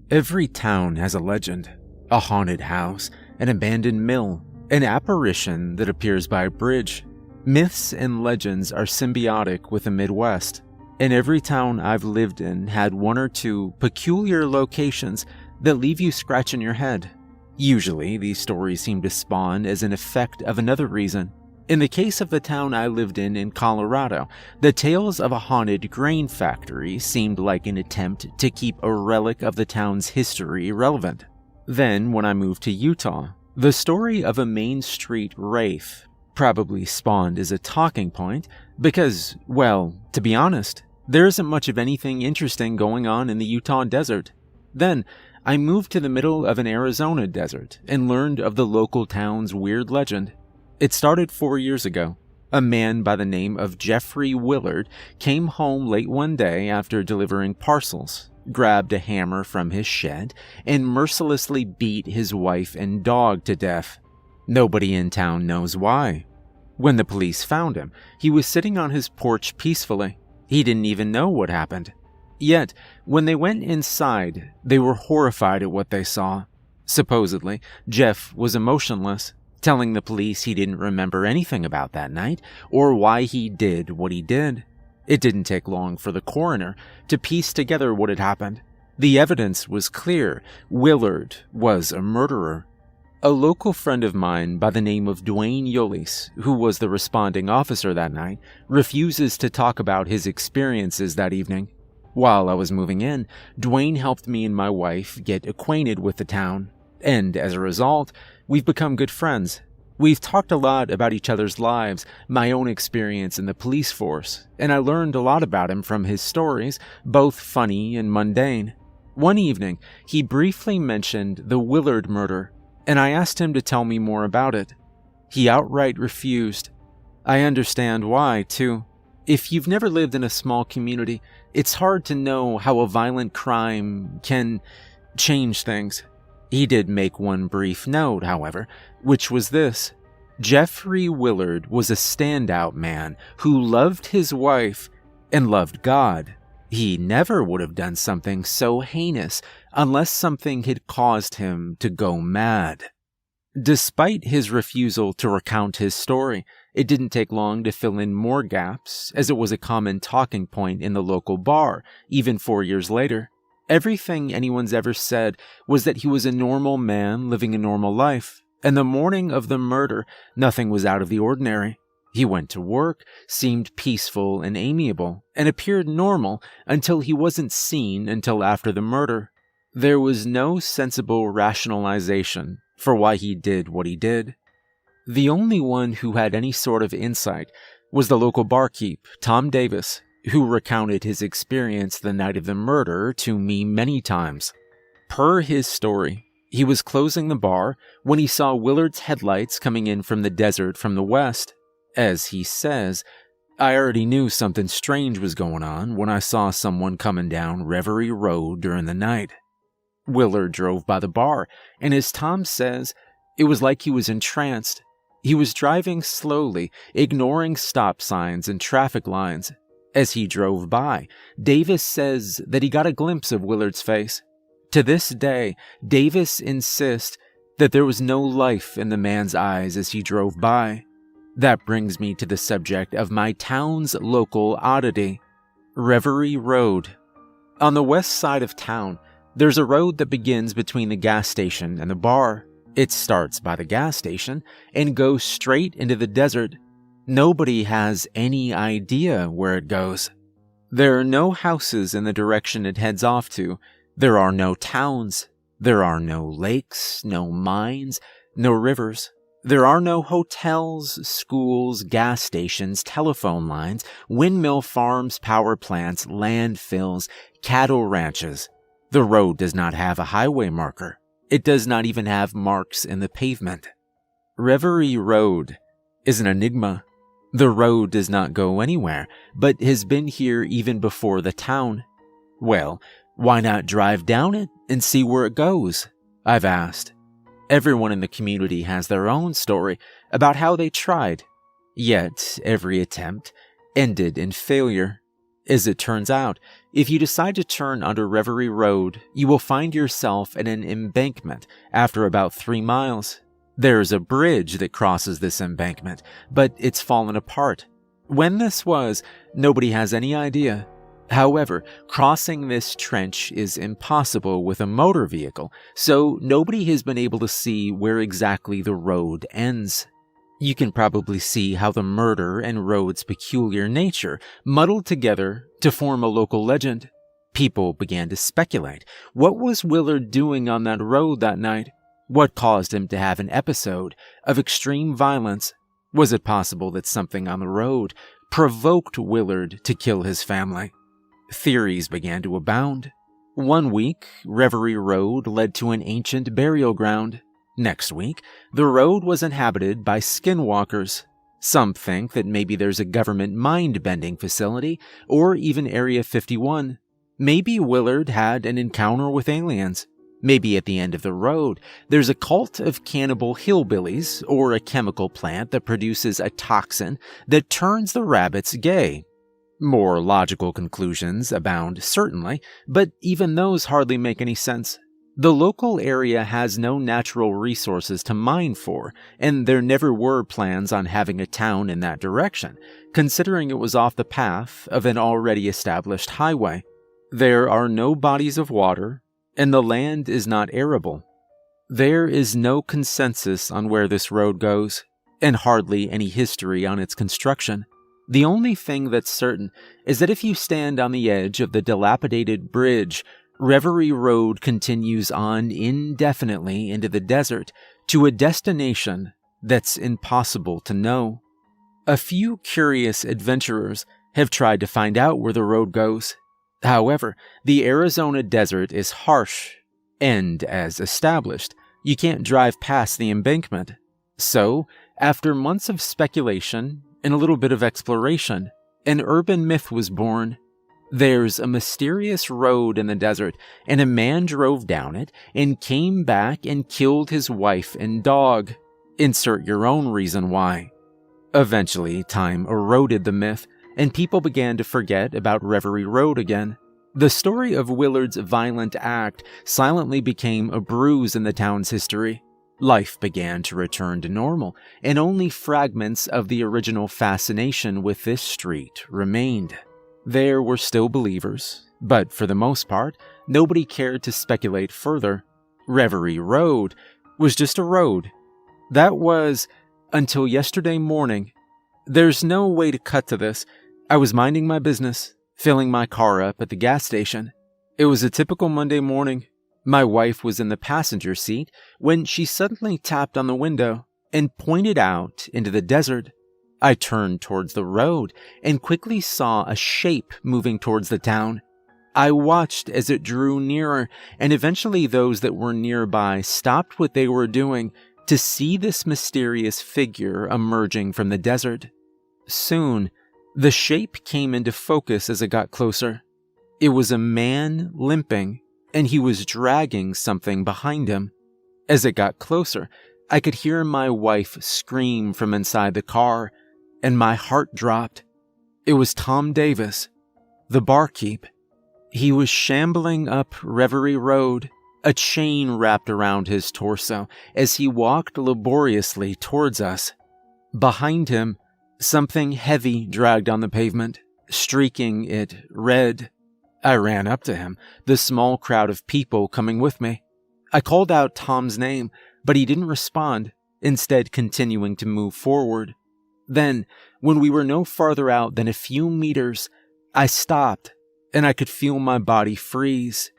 Every town has a legend, a haunted house, an abandoned mill, an apparition that appears by a bridge. Myths and legends are symbiotic with the Midwest, and every town I've lived in had one or two peculiar locations that leave you scratching your head. Usually, these stories seem to spawn as an effect of another reason. In the case of the town I lived in Colorado, the tales of a haunted grain factory seemed like an attempt to keep a relic of the town's history relevant. Then, when I moved to Utah, the story of a Main Street wraith probably spawned as a talking point because, well, to be honest, there isn't much of anything interesting going on in the Utah desert. Then, I moved to the middle of an Arizona desert and learned of the local town's weird legend. It started 4 years ago. A man by the name of Jeffrey Willard came home late one day after delivering parcels, grabbed a hammer from his shed, and mercilessly beat his wife and dog to death. Nobody in town knows why. When the police found him, he was sitting on his porch peacefully. He didn't even know what happened. Yet, when they went inside, they were horrified at what they saw. Supposedly, Jeff was emotionless, telling the police he didn't remember anything about that night or why he did what he did. It didn't take long for the coroner to piece together what had happened. The evidence was clear. Willard was a murderer. A local friend of mine by the name of Dwayne Yolis, who was the responding officer that night, refuses to talk about his experiences that evening. While I was moving in, Dwayne helped me and my wife get acquainted with the town, and as a result, we've become good friends. We've talked a lot about each other's lives, my own experience in the police force, and I learned a lot about him from his stories, both funny and mundane. One evening, he briefly mentioned the Willard murder, and I asked him to tell me more about it. He outright refused. I understand why, too. If you've never lived in a small community, it's hard to know how a violent crime can change things. He did make one brief note, however, which was this. Jeffrey Willard was a standout man who loved his wife and loved God. He never would have done something so heinous unless something had caused him to go mad. Despite his refusal to recount his story, it didn't take long to fill in more gaps, as it was a common talking point in the local bar, even 4 years later. Everything anyone's ever said was that he was a normal man living a normal life, and the morning of the murder, nothing was out of the ordinary. He went to work, seemed peaceful and amiable, and appeared normal until he wasn't seen until after the murder. There was no sensible rationalization for why he did what he did. The only one who had any sort of insight was the local barkeep, Tom Davis, who recounted his experience the night of the murder to me many times. Per his story, he was closing the bar when he saw Willard's headlights coming in from the desert from the west. As he says, I already knew something strange was going on when I saw someone coming down Reverie Road during the night. Willard drove by the bar, and as Tom says, it was like he was entranced. He was driving slowly, ignoring stop signs and traffic lines. As he drove by, Davis says that he got a glimpse of Willard's face. To this day, Davis insists that there was no life in the man's eyes as he drove by. That brings me to the subject of my town's local oddity, Reverie Road. On the west side of town, there's a road that begins between the gas station and the bar. It starts by the gas station and goes straight into the desert. Nobody has any idea where it goes. There are no houses in the direction it heads off to. There are no towns. There are no lakes, no mines, no rivers. There are no hotels, schools, gas stations, telephone lines, windmill farms, power plants, landfills, cattle ranches. The road does not have a highway marker. It does not even have marks in the pavement. Reverie Road is an enigma. The road does not go anywhere, but has been here even before the town. Well, why not drive down it and see where it goes? I've asked. Everyone in the community has their own story about how they tried, yet every attempt ended in failure. As it turns out, if you decide to turn onto Reverie Road, you will find yourself at an embankment after about 3 miles. There's a bridge that crosses this embankment, but it's fallen apart. When this was, nobody has any idea. However, crossing this trench is impossible with a motor vehicle, so nobody has been able to see where exactly the road ends. You can probably see how the murder and road's peculiar nature muddled together to form a local legend. People began to speculate. What was Willard doing on that road that night? What caused him to have an episode of extreme violence? Was it possible that something on the road provoked Willard to kill his family? Theories began to abound. One week, Reverie Road led to an ancient burial ground. Next week, the road was inhabited by skinwalkers. Some think that maybe there's a government mind-bending facility, or even Area 51. Maybe Willard had an encounter with aliens. Maybe at the end of the road, there's a cult of cannibal hillbillies, or a chemical plant that produces a toxin that turns the rabbits gay. More logical conclusions abound, certainly, but even those hardly make any sense. The local area has no natural resources to mine for, and there never were plans on having a town in that direction, considering it was off the path of an already established highway. There are no bodies of water, and the land is not arable. There is no consensus on where this road goes, and hardly any history on its construction. The only thing that's certain is that if you stand on the edge of the dilapidated bridge, Reverie Road continues on indefinitely into the desert to a destination that's impossible to know. A few curious adventurers have tried to find out where the road goes. However, the Arizona desert is harsh, and as established, you can't drive past the embankment. So, after months of speculation and a little bit of exploration, an urban myth was born. There's a mysterious road in the desert, and a man drove down it and came back and killed his wife and dog. Insert your own reason why. Eventually, time eroded the myth, and people began to forget about Reverie Road again. The story of Willard's violent act silently became a bruise in the town's history. Life began to return to normal, and only fragments of the original fascination with this street remained. There were still believers, but for the most part, nobody cared to speculate further. Reverie Road was just a road. That was until yesterday morning. There's no way to cut to this. I was minding my business, filling my car up at the gas station. It was a typical Monday morning. My wife was in the passenger seat when she suddenly tapped on the window and pointed out into the desert. I turned towards the road and quickly saw a shape moving towards the town. I watched as it drew nearer, and eventually those that were nearby stopped what they were doing to see this mysterious figure emerging from the desert. Soon, the shape came into focus as it got closer. It was a man limping, and he was dragging something behind him. As it got closer, I could hear my wife scream from inside the car, and my heart dropped. It was Tom Davis, the barkeep. He was shambling up Reverie Road, a chain wrapped around his torso as he walked laboriously towards us. Behind him, something heavy dragged on the pavement, streaking it red. I ran up to him, the small crowd of people coming with me. I called out Tom's name, but he didn't respond, instead continuing to move forward. Then, when we were no farther out than a few meters, I stopped, and I could feel my body freeze.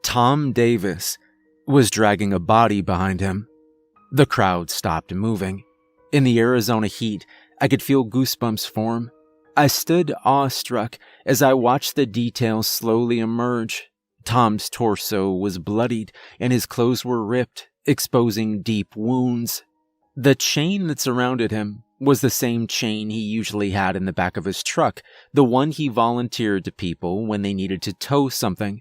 Tom Davis was dragging a body behind him. The crowd stopped moving. In the Arizona heat, I could feel goosebumps form. I stood awestruck as I watched the details slowly emerge. Tom's torso was bloodied, and his clothes were ripped, exposing deep wounds. The chain that surrounded him was the same chain he usually had in the back of his truck, the one he volunteered to people when they needed to tow something.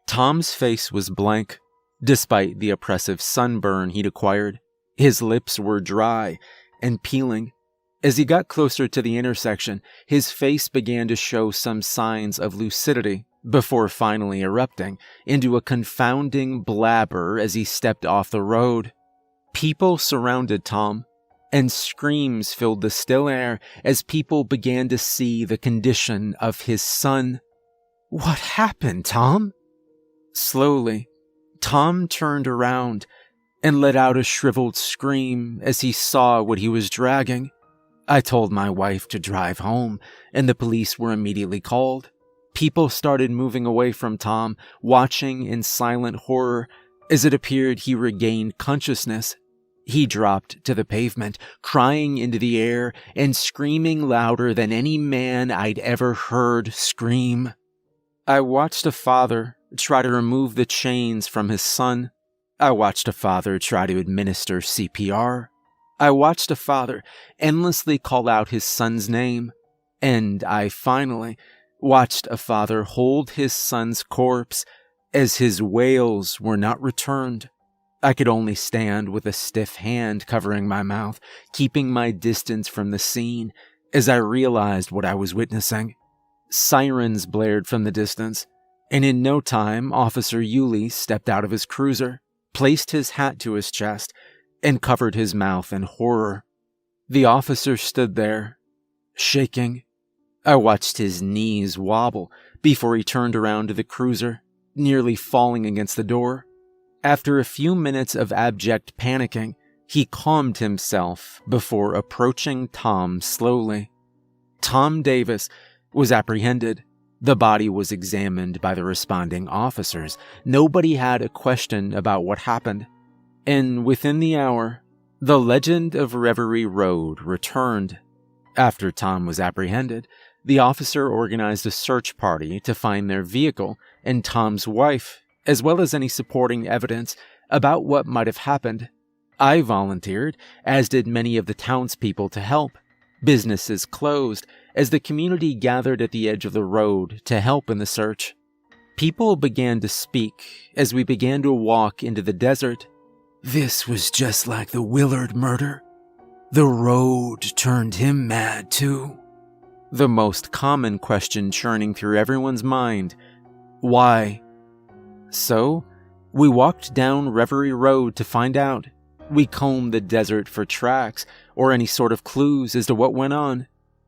Tom's face was blank, despite the oppressive sunburn he'd acquired. His lips were dry and peeling, As he got closer to the intersection, his face began to show some signs of lucidity before finally erupting into a confounding blabber as he stepped off the road. People surrounded Tom, and screams filled the still air as people began to see the condition of his son. "What happened, Tom?" Slowly, Tom turned around and let out a shriveled scream as he saw what he was dragging. I told my wife to drive home, and the police were immediately called. People started moving away from Tom, watching in silent horror as it appeared he regained consciousness. He dropped to the pavement, crying into the air and screaming louder than any man I'd ever heard scream. I watched a father try to remove the chains from his son. I watched a father try to administer CPR. I watched a father endlessly call out his son's name. And I finally watched a father hold his son's corpse as his wails were not returned. I could only stand with a stiff hand covering my mouth, keeping my distance from the scene as I realized what I was witnessing. Sirens blared from the distance, and in no time, Officer Yulee stepped out of his cruiser, placed his hat to his chest, and covered his mouth in horror. The officer stood there, shaking. I watched his knees wobble before he turned around to the cruiser, nearly falling against the door. After a few minutes of abject panicking, he calmed himself before approaching Tom slowly. Tom Davis was apprehended. The body was examined by the responding officers. Nobody had a question about what happened. And within the hour, the legend of Reverie Road returned. After Tom was apprehended, the officer organized a search party to find their vehicle and Tom's wife, as well as any supporting evidence about what might have happened. I volunteered, as did many of the townspeople, to help. Businesses closed as the community gathered at the edge of the road to help in the search. People began to speak as we began to walk into the desert. "This was just like the Willard murder. The road turned him mad too." The most common question churning through everyone's mind: why? So, we walked down Reverie Road to find out. We combed the desert for tracks or any sort of clues as to what went on.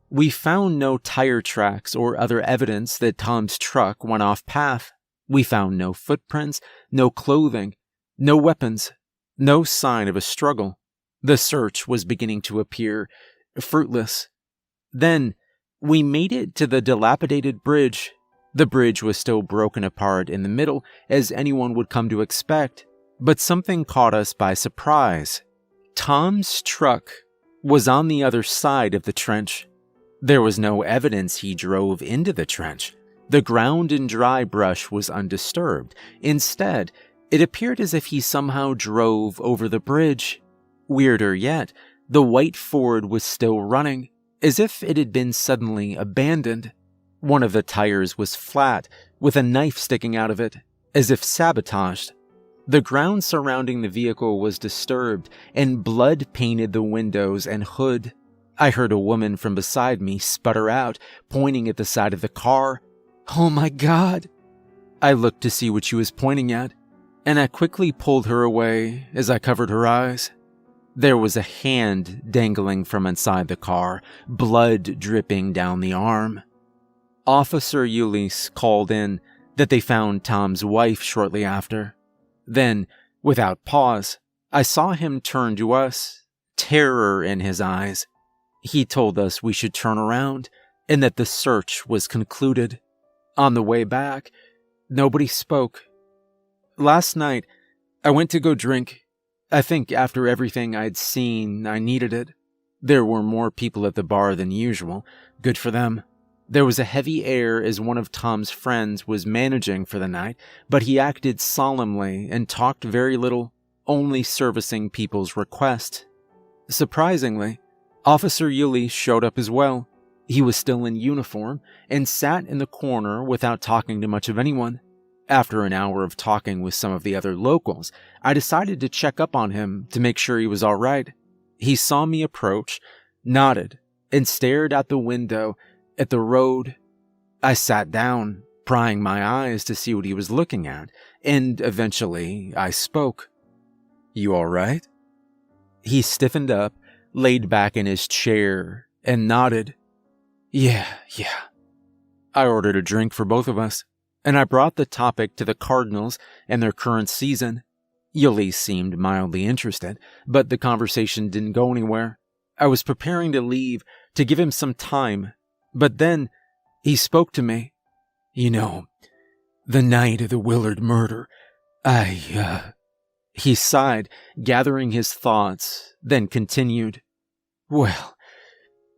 We found no tire tracks or other evidence that Tom's truck went off path. We found no footprints, no clothing, no weapons, no sign of a struggle. The search was beginning to appear fruitless. Then, we made it to the dilapidated bridge. The bridge was still broken apart in the middle, as anyone would come to expect, but something caught us by surprise. Tom's truck was on the other side of the trench. There was no evidence he drove into the trench. The ground and dry brush was undisturbed. Instead, it appeared as if he somehow drove over the bridge. Weirder yet, the white Ford was still running, as if it had been suddenly abandoned. One of the tires was flat, with a knife sticking out of it, as if sabotaged. The ground surrounding the vehicle was disturbed, and blood painted the windows and hood. I heard a woman from beside me sputter out, pointing at the side of the car. "Oh my God!" I looked to see what she was pointing at, and I quickly pulled her away as I covered her eyes. There was a hand dangling from inside the car, blood dripping down the arm. Officer Ulysse called in that they found Tom's wife shortly after. Then, without pause, I saw him turn to us, terror in his eyes. He told us we should turn around and that the search was concluded. On the way back, nobody spoke. Last night, I went to go drink. I think after everything I'd seen, I needed it. There were more people at the bar than usual. Good for them. There was a heavy air as one of Tom's friends was managing for the night, but he acted solemnly and talked very little, only servicing people's requests. Surprisingly, Officer Yulee showed up as well. He was still in uniform and sat in the corner without talking to much of anyone. After an hour of talking with some of the other locals, I decided to check up on him to make sure he was all right. He saw me approach, nodded, and stared out the window at the road. I sat down, prying my eyes to see what he was looking at, and eventually I spoke. "You all right?" He stiffened up, laid back in his chair, and nodded. Yeah. I ordered a drink for both of us, and I brought the topic to the Cardinals and their current season. Yuli seemed mildly interested, but the conversation didn't go anywhere. I was preparing to leave to give him some time, but then he spoke to me. "You know, the night of the Willard murder, He sighed, gathering his thoughts, then continued. "Well,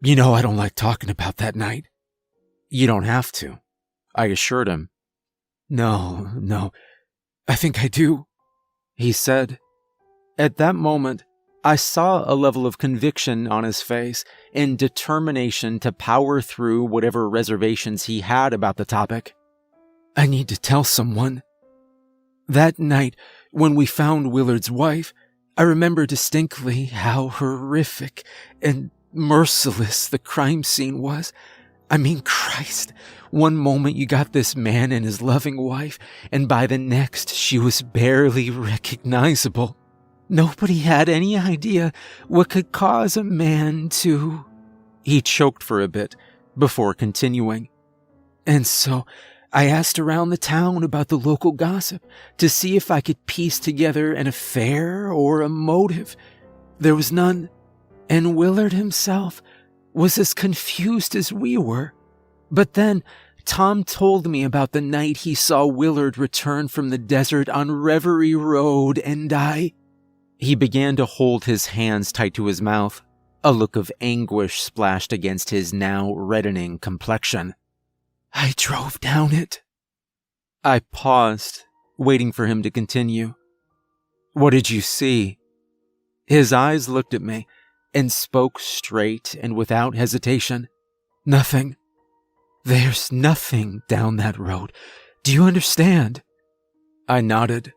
I don't like talking about that night." "You don't have to," I assured him. No, I think I do," he said. At that moment, I saw a level of conviction on his face and determination to power through whatever reservations he had about the topic. "I need to tell someone. That night, when we found Willard's wife, I remember distinctly how horrific and merciless the crime scene was. I mean, Christ, one moment you got this man and his loving wife, and by the next she was barely recognizable. Nobody had any idea what could cause a man to..." He choked for a bit before continuing. "And so I asked around the town about the local gossip to see if I could piece together an affair or a motive. There was none, and Willard himself was as confused as we were. But then Tom told me about the night he saw Willard return from the desert on Reverie Road, and He began to hold his hands tight to his mouth. A look of anguish splashed against his now reddening complexion. "I drove down it." I paused, waiting for him to continue. "What did you see?" His eyes looked at me and spoke straight and without hesitation. "Nothing. There's nothing down that road. Do you understand?" I nodded.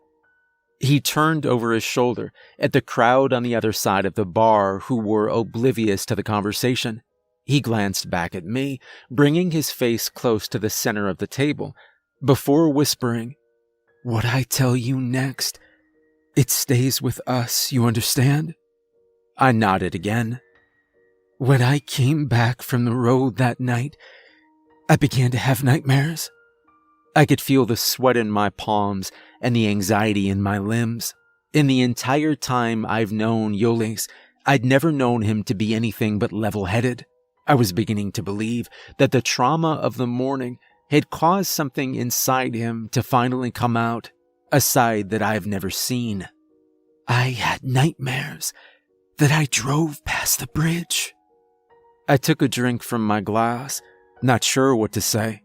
He turned over his shoulder at the crowd on the other side of the bar who were oblivious to the conversation. He glanced back at me, bringing his face close to the center of the table, before whispering, "What I tell you next, it stays with us, you understand?" I nodded again. "When I came back from the road that night, I began to have nightmares. I could feel the sweat in my palms and the anxiety in my limbs. In the entire time I've known Yolis, I'd never known him to be anything but level-headed. I was beginning to believe that the trauma of the morning had caused something inside him to finally come out, a side that I've never seen. I had nightmares that I drove past the bridge." I took a drink from my glass, not sure what to say.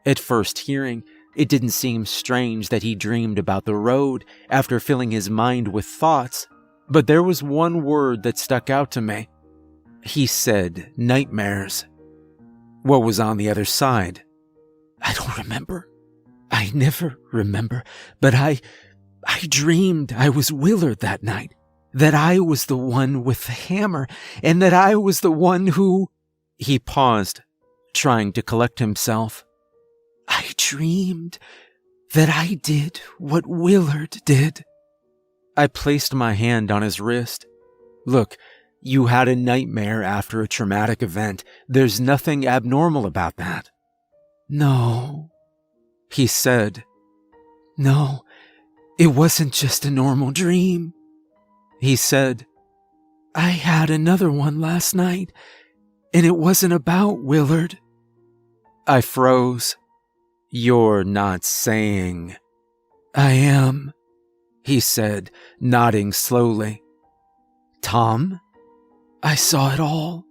At first hearing, it didn't seem strange that he dreamed about the road after filling his mind with thoughts, but there was one word that stuck out to me. He said nightmares. What was on the other side? "I don't remember. I never remember, but I dreamed I was Willard that night, that I was the one with the hammer, and that I was the one who..." He paused, trying to collect himself. "I dreamed that I did what Willard did." I placed my hand on his wrist. "Look, you had a nightmare after a traumatic event. There's nothing abnormal about that." "No," he said. "No, it wasn't just a normal dream." He said, "I had another one last night, and it wasn't about Willard." I froze. "You're not saying..." "I am," he said, nodding slowly. "Tom?" "I saw it all.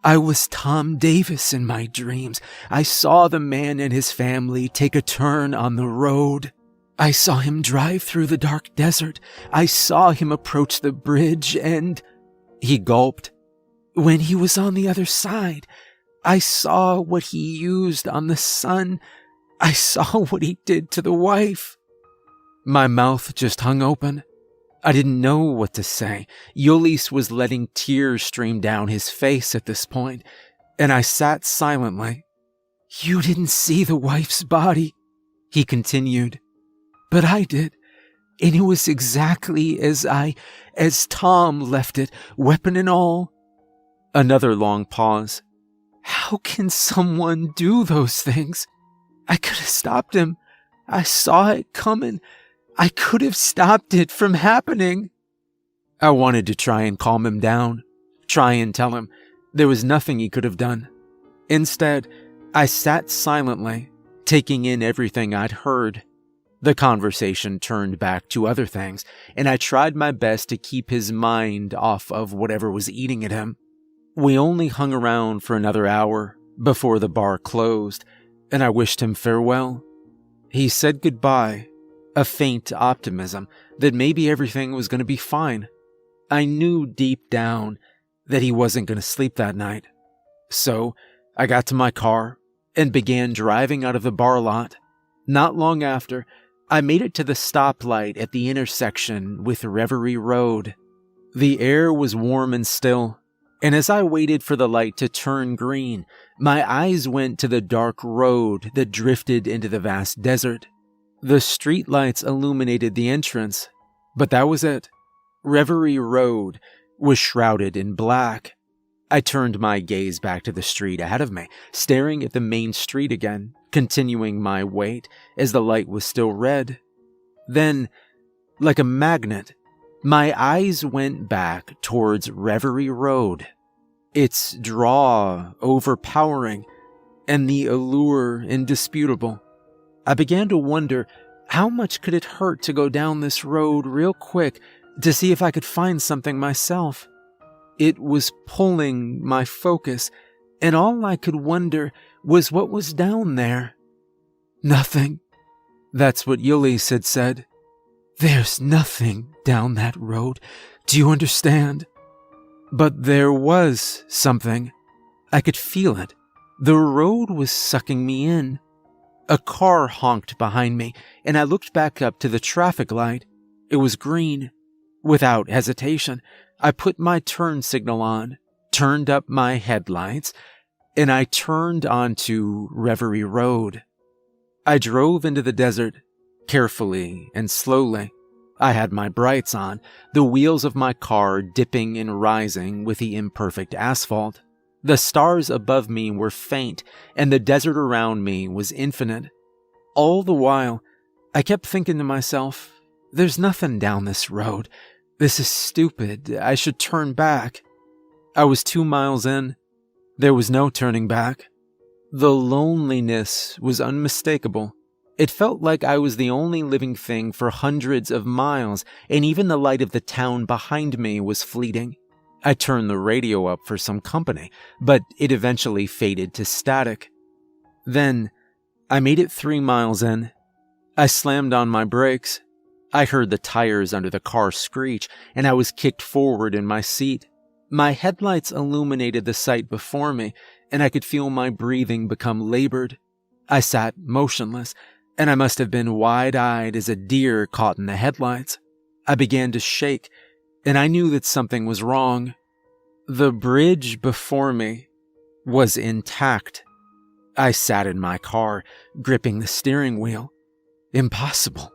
I was Tom Davis in my dreams. I saw the man and his family take a turn on the road. I saw him drive through the dark desert. I saw him approach the bridge and..." He gulped. "When he was on the other side, I saw what he used on the son. I saw what he did to the wife." My mouth just hung open. I didn't know what to say. Yolis was letting tears stream down his face at this point. and I sat silently. "You didn't see the wife's body," he continued, "but I did, and it was exactly as Tom left it, weapon and all." Another long pause. "How can someone do those things? I could have stopped him. I saw it coming. I could have stopped it from happening." I wanted to try and calm him down, try and tell him there was nothing he could have done. Instead, I sat silently, taking in everything I'd heard. The conversation turned back to other things, and I tried my best to keep his mind off of whatever was eating at him. We only hung around for another hour before the bar closed, and I wished him farewell. He said goodbye, a faint optimism that maybe everything was going to be fine. I knew deep down that he wasn't going to sleep that night. So I got to my car and began driving out of the bar lot. Not long after, I made it to the stoplight at the intersection with Reverie Road. The air was warm and still, and as I waited for the light to turn green, my eyes went to the dark road that drifted into the vast desert. The streetlights illuminated the entrance, but that was it. Reverie Road was shrouded in black. I turned my gaze back to the street ahead of me, staring at the main street again, continuing my wait as the light was still red. Then, like a magnet, my eyes went back towards Reverie Road. Its draw overpowering, and the allure indisputable. I began to wonder, how much could it hurt to go down this road real quick to see if I could find something myself? It was pulling my focus, and all I could wonder was what was down there. Nothing. That's what Yulis had said. There's nothing down that road. Do you understand? But there was something. I could feel it. The road was sucking me in. A car honked behind me, and I looked back up to the traffic light. It was green. Without hesitation, I put my turn signal on, turned up my headlights, and I turned onto Reverie Road. I drove into the desert, carefully and slowly. I had my brights on, the wheels of my car dipping and rising with the imperfect asphalt. The stars above me were faint, and the desert around me was infinite. All the while, I kept thinking to myself, there's nothing down this road. This is stupid. I should turn back. I was 2 miles in. There was no turning back. The loneliness was unmistakable. It felt like I was the only living thing for hundreds of miles, and even the light of the town behind me was fleeting. I turned the radio up for some company, but it eventually faded to static. Then, I made it 3 miles in. I slammed on my brakes. I heard the tires under the car screech, and I was kicked forward in my seat. My headlights illuminated the sight before me, and I could feel my breathing become labored. I sat motionless, and I must have been wide-eyed as a deer caught in the headlights. I began to shake, and I knew that something was wrong. The bridge before me was intact. I sat in my car, gripping the steering wheel. Impossible.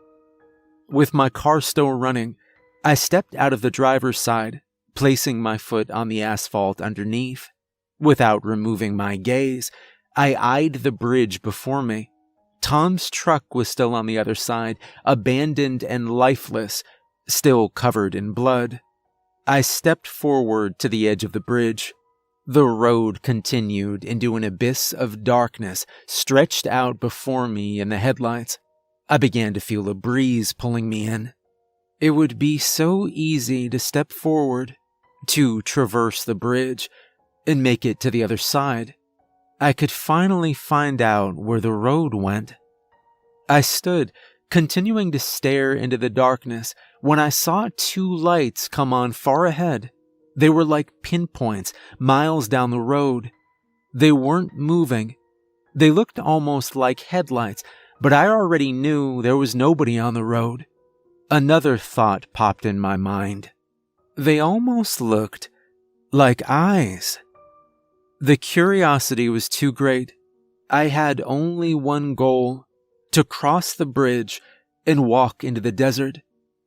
With my car still running, I stepped out of the driver's side, placing my foot on the asphalt underneath. Without removing my gaze, I eyed the bridge before me. Tom's truck was still on the other side, abandoned and lifeless, still covered in blood. I stepped forward to the edge of the bridge. The road continued into an abyss of darkness stretched out before me in the headlights. I began to feel a breeze pulling me in. It would be so easy to step forward, to traverse the bridge, and make it to the other side. I could finally find out where the road went. I stood, continuing to stare into the darkness, when I saw 2 lights come on far ahead. They were like pinpoints, miles down the road. They weren't moving. They looked almost like headlights, but I already knew there was nobody on the road. Another thought popped in my mind. They almost looked like eyes. The curiosity was too great. I had only one goal: to cross the bridge and walk into the desert.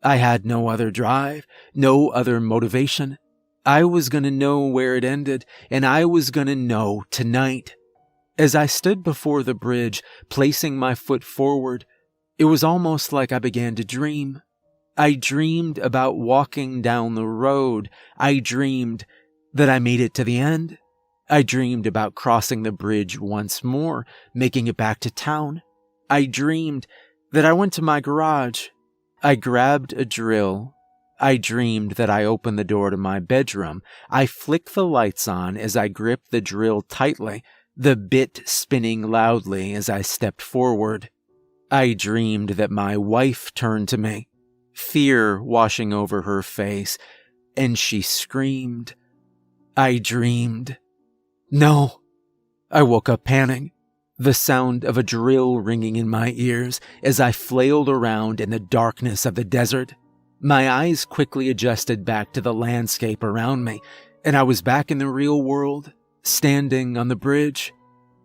I had no other drive, no other motivation. I was going to know where it ended, and I was going to know tonight. As I stood before the bridge, placing my foot forward, it was almost like I began to dream. I dreamed about walking down the road. I dreamed that I made it to the end. I dreamed about crossing the bridge once more, making it back to town. I dreamed that I went to my garage. I grabbed a drill. I dreamed that I opened the door to my bedroom. I flicked the lights on as I gripped the drill tightly, the bit spinning loudly as I stepped forward. I dreamed that my wife turned to me, fear washing over her face, and she screamed. I dreamed. No. I woke up panting, the sound of a drill ringing in my ears as I flailed around in the darkness of the desert. My eyes quickly adjusted back to the landscape around me, and I was back in the real world, standing on the bridge.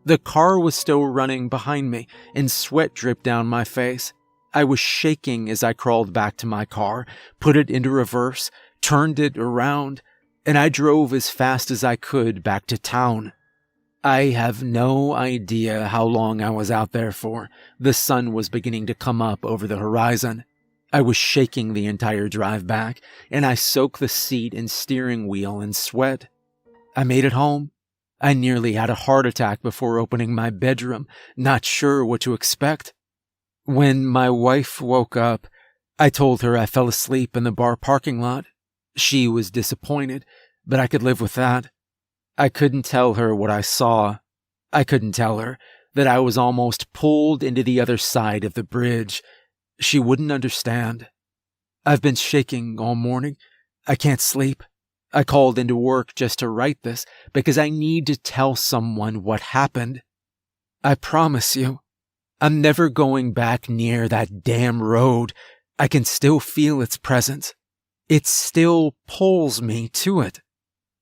The car was still running behind me, and sweat dripped down my face. I was shaking as I crawled back to my car, put it into reverse, turned it around, and I drove as fast as I could back to town. I have no idea how long I was out there for. The sun was beginning to come up over the horizon. I was shaking the entire drive back, and I soaked the seat and steering wheel in sweat. I made it home. I nearly had a heart attack before opening my bedroom, not sure what to expect. When my wife woke up, I told her I fell asleep in the bar parking lot. She was disappointed, but I could live with that. I couldn't tell her what I saw. I couldn't tell her that I was almost pulled into the other side of the bridge. She wouldn't understand. I've been shaking all morning. I can't sleep. I called into work just to write this because I need to tell someone what happened. I promise you, I'm never going back near that damn road. I can still feel its presence. It still pulls me to it.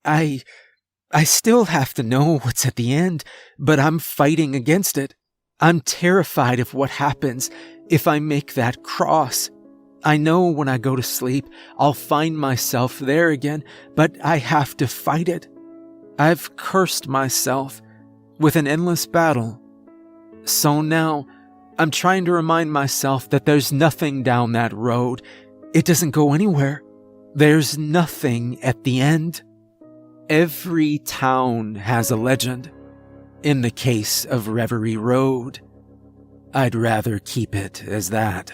I still have to know what's at the end, but I'm fighting against it. I'm terrified of what happens if I make that cross. I know when I go to sleep, I'll find myself there again, but I have to fight it. I've cursed myself with an endless battle. So now, I'm trying to remind myself that there's nothing down that road. It doesn't go anywhere. There's nothing at the end. Every town has a legend. In the case of Reverie Road, I'd rather keep it as that.